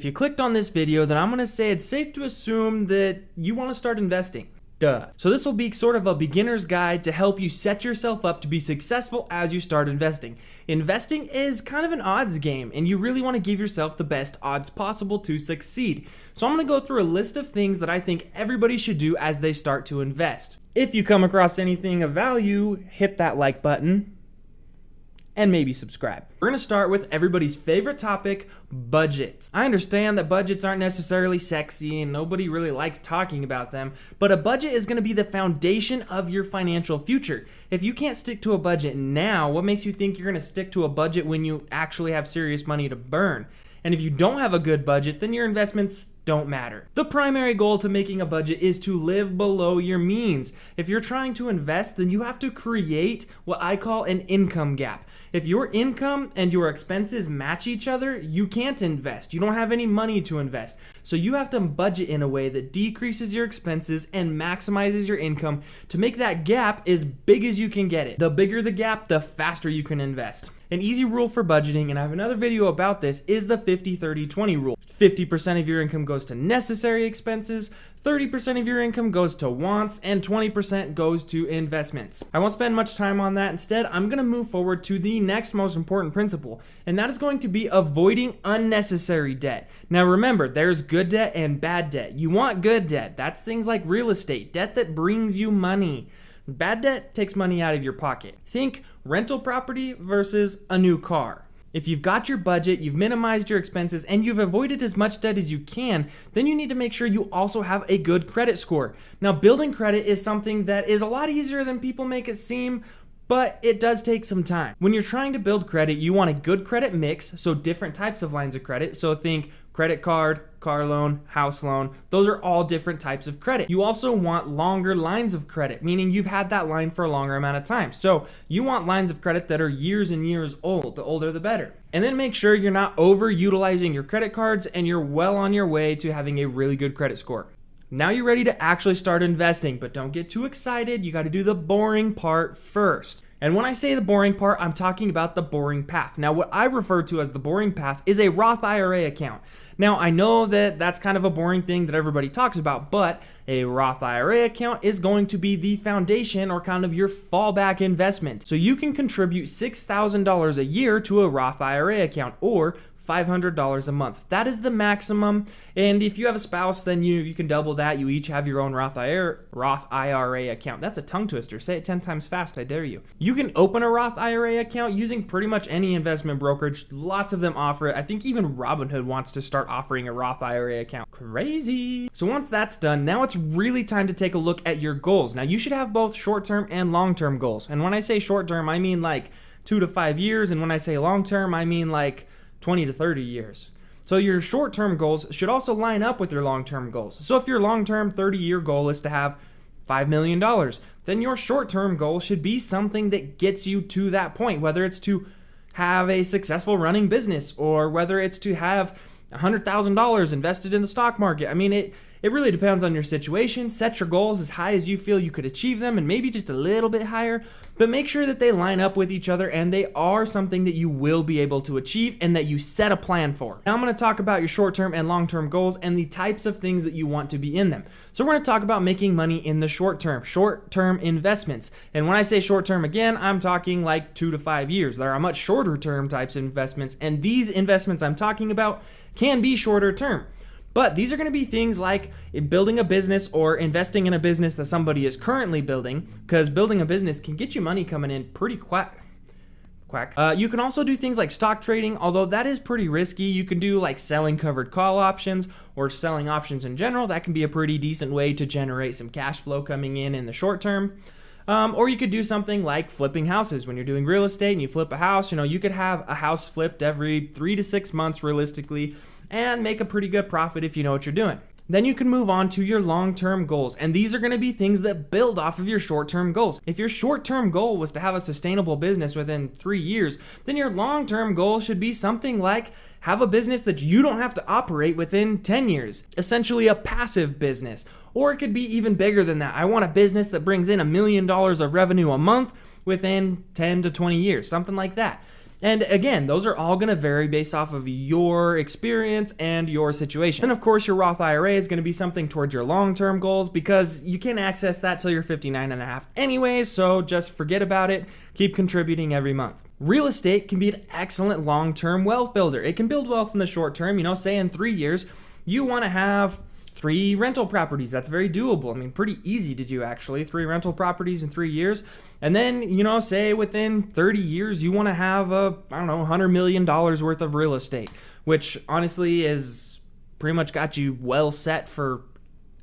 If you clicked on this video, then I'm going to say it's safe to assume that you want to start investing. Duh. So this will be sort of a beginner's guide to help you set yourself up to be successful as you start investing. Investing is kind of an odds game, and you really want to give yourself the best odds possible to succeed. So I'm going to go through a list of things that I think everybody should do as they start to invest. If you come across anything of value, hit that like button and maybe subscribe. We're going to start with everybody's favorite topic, budgets. I understand that budgets aren't necessarily sexy and nobody really likes talking about them, but a budget is going to be the foundation of your financial future. If you can't stick to a budget now, what makes you think you're going to stick to a budget when you actually have serious money to burn? And if you don't have a good budget, then your investments don't matter. The primary goal to making a budget is to live below your means. If you're trying to invest, then you have to create what I call an income gap. If your income and your expenses match each other, you can't invest. You don't have any money to invest. So you have to budget in a way that decreases your expenses and maximizes your income to make that gap as big as you can get it. The bigger the gap, the faster you can invest. An easy rule for budgeting, and I have another video about this, is the 50-30-20 rule. 50% of your income goes to necessary expenses, 30% of your income goes to wants, and 20% goes to investments. I won't spend much time on that. Instead, I'm going to move forward to the next most important principle, and that is going to be avoiding unnecessary debt. Now remember, there's good debt and bad debt. You want good debt. That's things like real estate, debt that brings you money. Bad debt takes money out of your pocket. Think rental property versus a new car. If you've got your budget, you've minimized your expenses, and you've avoided as much debt as you can, then you need to make sure you also have a good credit score. Now, building credit is something that is a lot easier than people make it seem, but it does take some time. When you're trying to build credit, you want a good credit mix, so different types of lines of credit. So think credit card, car loan, house loan. Those are all different types of credit. You also want longer lines of credit, meaning you've had that line for a longer amount of time. So you want lines of credit that are years and years old. The older the better. And then make sure you're not overutilizing your credit cards and you're well on your way to having a really good credit score. Now you're ready to actually start investing, but don't get too excited. You got to do the boring part first. And when I say the boring part, I'm talking about the boring path. Now, what I refer to as the boring path is a Roth IRA account. Now, I know that that's kind of a boring thing that everybody talks about, but a Roth IRA account is going to be the foundation or kind of your fallback investment. So you can contribute $6,000 a year to a Roth IRA account or $500 a month. That is the maximum. And if you have a spouse, then you can double that. You each have your own Roth IRA account. That's a tongue twister. Say it 10 times fast, I dare you. You can open a Roth IRA account using pretty much any investment brokerage. Lots of them offer it. I think even Robinhood wants to start offering a Roth IRA account. Crazy. So once that's done, now it's really time to take a look at your goals. Now you should have both short-term and long-term goals. And when I say short-term, I mean like 2 to 5 years. And when I say long-term, I mean like 20 to 30 years. So your short-term goals should also line up with your long-term goals. So if your long-term 30-year goal is to have $5 million, then your short-term goal should be something that gets you to that point, whether it's to have a successful running business or whether it's to have $100,000 invested in the stock market. I mean, it really depends on your situation. Set your goals as high as you feel you could achieve them and maybe just a little bit higher, but make sure that they line up with each other and they are something that you will be able to achieve and that you set a plan for. Now I'm going to talk about your short-term and long-term goals and the types of things that you want to be in them. So we're going to talk about making money in the short-term investments. And when I say short-term, again, I'm talking like 2 to 5 years. There are much shorter-term types of investments, and these investments I'm talking about can be shorter term. But these are going to be things like building a business or investing in a business that somebody is currently building, because building a business can get you money coming in pretty quack. You can also do things like stock trading, although that is pretty risky. You can do like selling covered call options or selling options in general. That can be a pretty decent way to generate some cash flow coming in the short term. Or you could do something like flipping houses. When you're doing real estate and you flip a house, you could have a house flipped every 3 to 6 months realistically and make a pretty good profit if you know what you're doing. Then you can move on to your long-term goals, and these are going to be things that build off of your short-term goals. If your short-term goal was to have a sustainable business within 3 years, then your long-term goal should be something like have a business that you don't have to operate within 10 years, essentially a passive business. Or it could be even bigger than that. I want a business that brings in $1 million of revenue a month within 10 to 20 years, something like that. And again, those are all going to vary based off of your experience and your situation. And of course, your Roth IRA is going to be something towards your long-term goals because you can't access that till you're 59 and a half anyways, so just forget about it. Keep contributing every month. Real estate can be an excellent long-term wealth builder. It can build wealth in the short term, say in 3 years, you want to have 3 rental properties. That's very doable. I mean, pretty easy to do actually. 3 rental properties in 3 years. And then, say within 30 years, you want to have $100 million worth of real estate, which honestly is pretty much got you well set for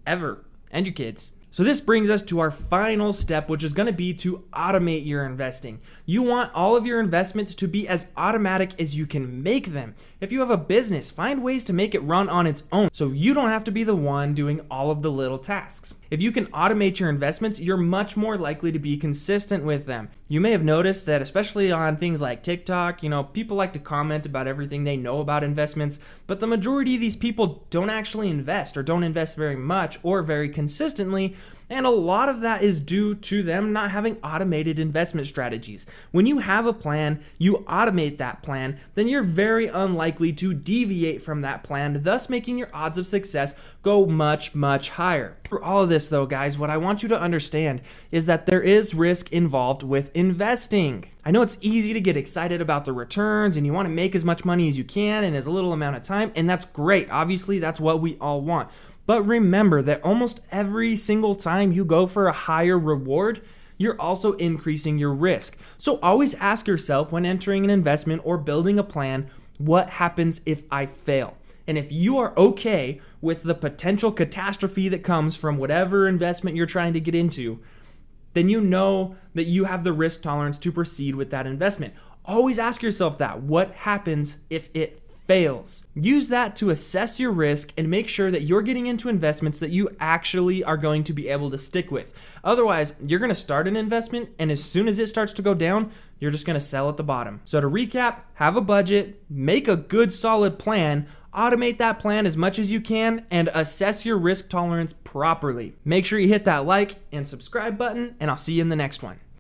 ever and your kids. So this brings us to our final step, which is going to be to automate your investing. You want all of your investments to be as automatic as you can make them. If you have a business, find ways to make it run on its own so you don't have to be the one doing all of the little tasks. If you can automate your investments, you're much more likely to be consistent with them. You may have noticed that especially on things like TikTok, people like to comment about everything they know about investments, but the majority of these people don't actually invest or don't invest very much or very consistently. And a lot of that is due to them not having automated investment strategies. When you have a plan, you automate that plan, then you're very unlikely to deviate from that plan, thus making your odds of success go much, much higher. For all of this though, guys, what I want you to understand is that there is risk involved with investing. I know it's easy to get excited about the returns and you want to make as much money as you can in as little amount of time, and that's great. Obviously, that's what we all want. But remember that almost every single time you go for a higher reward, you're also increasing your risk. So always ask yourself when entering an investment or building a plan, what happens if I fail? And if you are okay with the potential catastrophe that comes from whatever investment you're trying to get into, then you know that you have the risk tolerance to proceed with that investment. Always ask yourself that. What happens if it fails? Use that to assess your risk and make sure that you're getting into investments that you actually are going to be able to stick with. Otherwise, you're going to start an investment, and as soon as it starts to go down, you're just going to sell at the bottom. So to recap, have a budget, make a good solid plan, automate that plan as much as you can, and assess your risk tolerance properly. Make sure you hit that like and subscribe button, and I'll see you in the next one.